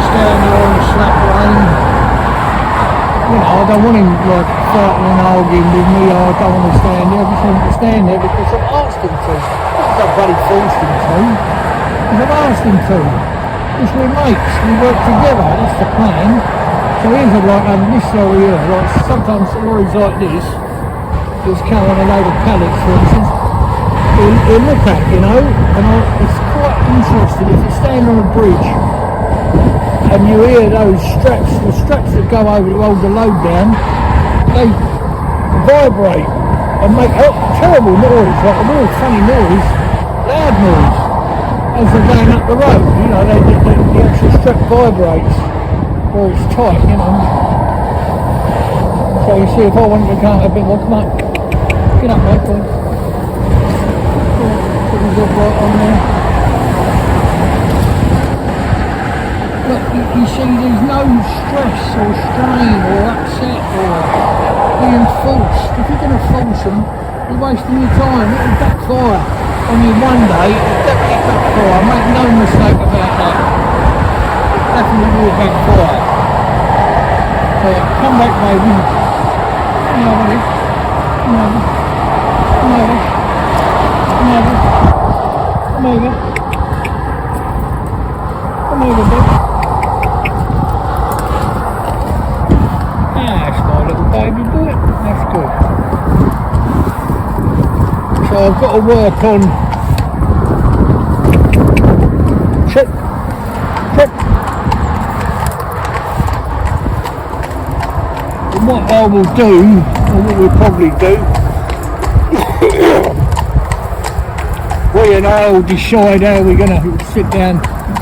stand there on the slap rain. You know, I don't want him like fighting and arguing with me. I don't want to stand there. I just want him to stand there because I've asked him to. Not because I've bloody forced him to. Because I've asked him to. Because we're mates. We work together. That's the plan. So here's a like this lorry here. Like sometimes lorries like this, just carrying a load of pallets, for instance. He'll look at, you know, and it's quite interesting if you stand on a bridge and you hear those straps, the straps that go over to hold the load down, they vibrate and make a terrible noise, like a real funny noise, loud noise, as they're going up the road. You know, the actual strap vibrates where it's tight, you know. So you see, if I wanted to come a bit more, come on, get up, mate, boy. Put his up right on there. Look, you see, there's no stress or strain or upset or being forced. If you're going to force them, you're wasting your time. It'll backfire on you one day. It'll definitely backfire. Make no mistake about that. It definitely will backfire. So come back, baby. Come over here. Come over. Come over. Come over. Come over. Come over, baby. That's my little baby boy. That's good. So I've got to work on check. And what I will do, or what we'll probably do, we and I will decide how we're going to sit down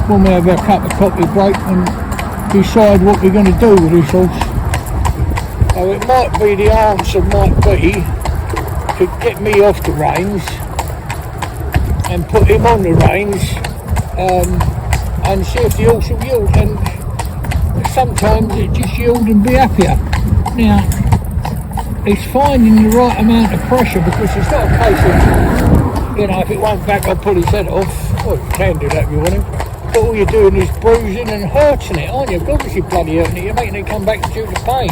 when we have our cup of coffee break and decide what we're going to do with this horse. So it might be, the answer might be to get me off the reins and put him on the reins and see if the horse will yield, and sometimes it just yield and be happier. Now, it's finding the right amount of pressure, because it's not a case of, you know, if it won't back, I'll pull his head off. Well, you can do that if you want to. But all you're doing is bruising and hurting it, aren't you? Obviously bloody hurting it. You're making it come back due to pain.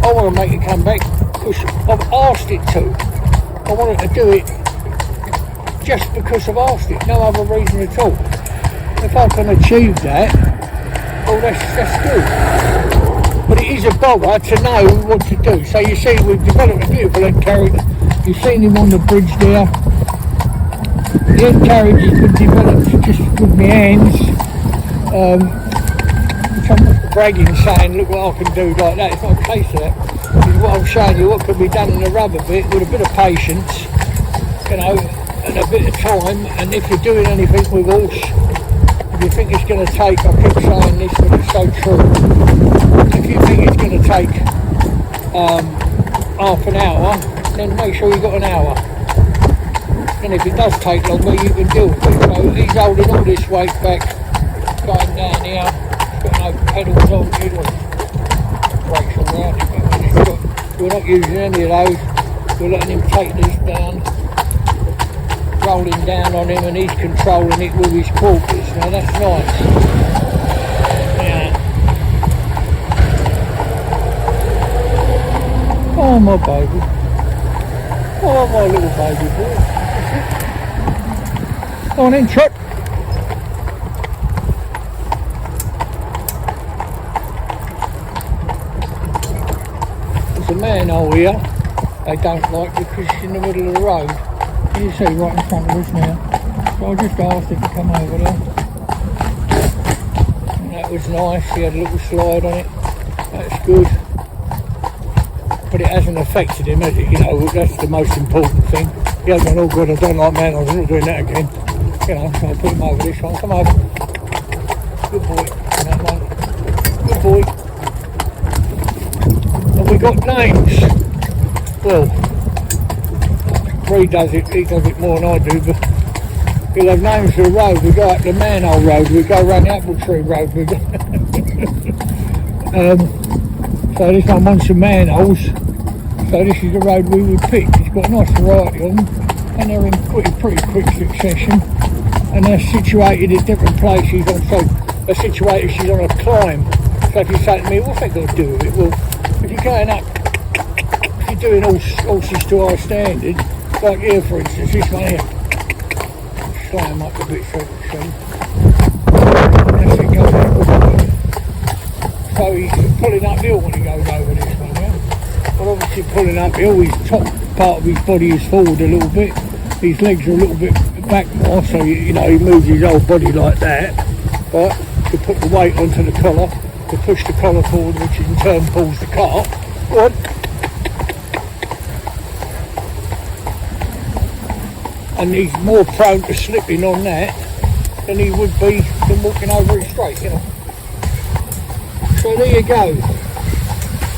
I want to make it come back because I've asked it to. I want it to do it just because I've asked it. No other reason at all. If I can achieve that, well, that's good. But it is a bother to know what to do. So you see, we've developed a beautiful head carriage. You've seen him on the bridge there. The head carriage has been developed just with my hands. I'm bragging, saying, look what I can do like that. It's not a case of that. It's what I'm showing you, what can be done in the rubber bit with a bit of patience, you know, and a bit of time. And if you're doing anything with horse, if you think it's going to take, I keep saying this, but it's so true. If you think it's going to take half an hour, then make sure you've got an hour. And if it does take longer, you can deal with it. So he's holding all this weight back, going down here. He's got no pedals on, brakes all around it. We're not using any of those. We're letting him take this down, rolling down on him, and he's controlling it with his quarters. Now that's nice. Yeah. Oh my baby. Oh my little baby boy. Go on in, Trip. There's a manhole here they don't like because it's in the middle of the road. You see right in front of us now. So I just asked him to come over there. And that was nice. He had a little slide on it. That's good. But it hasn't affected him, has it? You know, that's the most important thing. He hasn't gone, oh God, I don't like manholes, I'm not doing that again. You know, so I put him over this one. Come over. Good boy. That one. Good boy. And we got names. Well, he does it more than I do, but he'll have names for the road. We go up the Manhole Road, we go around the Apple Tree Road. We go so this one wants some manholes. So this is the road we would pick. It's got a nice variety on them, and they're in pretty quick succession. And they're situated at different places. So a situation she's on a climb. So if you say to me, what's that got to do with it? Well, if you're going up, if you're doing horses to high standard, like here for instance, this one here, slam up a bit so you can see. That's it going. So he's pulling uphill when he goes over this one, yeah? Well, obviously pulling uphill, his top part of his body is forward a little bit, his legs are a little bit back more, so you know he moves his whole body like that, but to put the weight onto the collar, to push the collar forward, which in turn pulls the cart. Go on. And he's more prone to slipping on that than he would be than walking over it straight, you know. So there you go.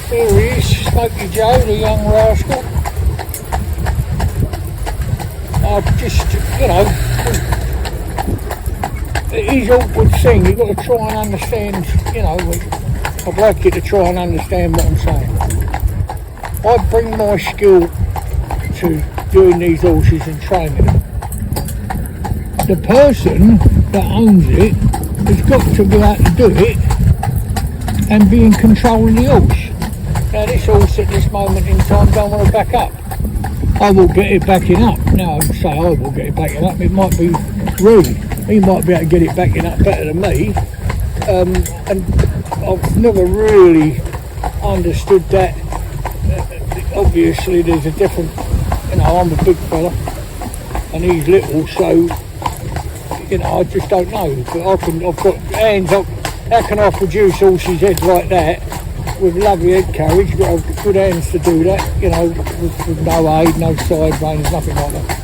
There he is, Smoky Joe, the young rascal. Just, you know, it is an awkward thing. You've got to try and understand, you know, I'd like you to try and understand what I'm saying. I bring my skill to doing these horses and training them. The person that owns it has got to be able to do it and be in control of the horse. Now this horse at this moment in time don't want to back up. I will get it backing up. Now I say I will get it backing up, it might be rude. He might be able to get it backing up better than me. And I've never really understood that. Obviously there's a different, you know, I'm a big fella and he's little, so you know, I just don't know. But I've got hands up. How can I produce horses' heads like that with lovely head carriage? You've got to have good hands to do that, you know, with no aid, no side reins, nothing like that.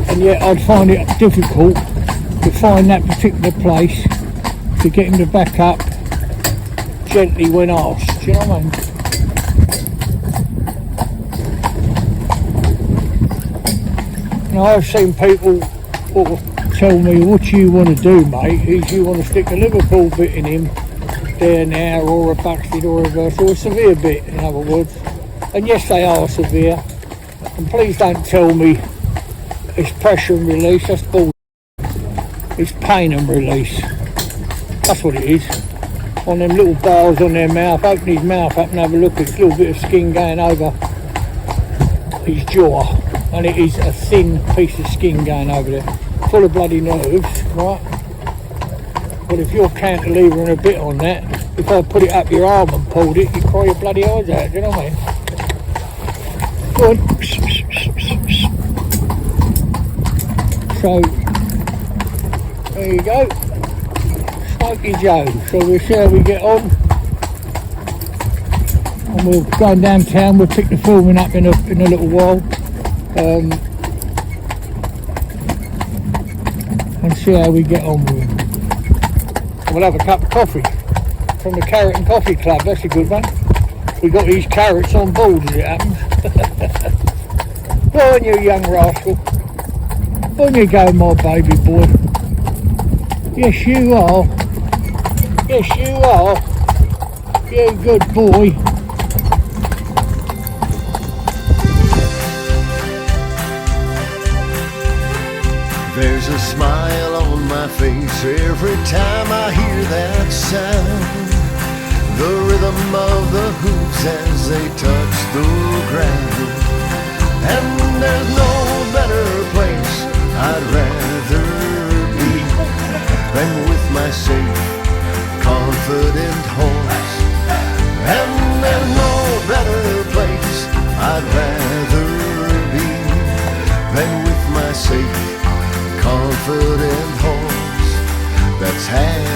And yet I'd find it difficult to find that particular place to get him to back up gently when asked. Do you know what I mean? Now I've seen people sort of tell me, what you want to do, mate, is you want to stick a Liverpool bit in him there now, or a Buxted or a reverse, or a severe bit, in other words. And yes, they are severe. And please don't tell me it's pressure and release, that's bull. It's pain and release. That's what it is. On them little bars on their mouth, open his mouth up and have a look at this little bit of skin going over his jaw. And it is a thin piece of skin going over there, full of bloody nerves, right? But if you're cantilevering a bit on that, if I put it up your arm and pulled it, you'd cry your bloody eyes out, do you know what I mean? Go on. So, there you go. Smoky Joe. So we'll see how we get on. And we'll go downtown, we'll pick the filming up in a little while. And see how we get on with him. We'll have a cup of coffee from the Carrot and Coffee Club. That's a good one. We got these carrots on board as it happens. Go on, you young rascal. On you go, my baby boy. Yes you are. Yes you are. You good boy. There's a smile on my face every time I hear that sound. The rhythm of the hoops as they touch the ground. And there's no better place I'd rather be than with my safe, confident horse. And there's no better place I'd rather be than with my safe, confident horse that's had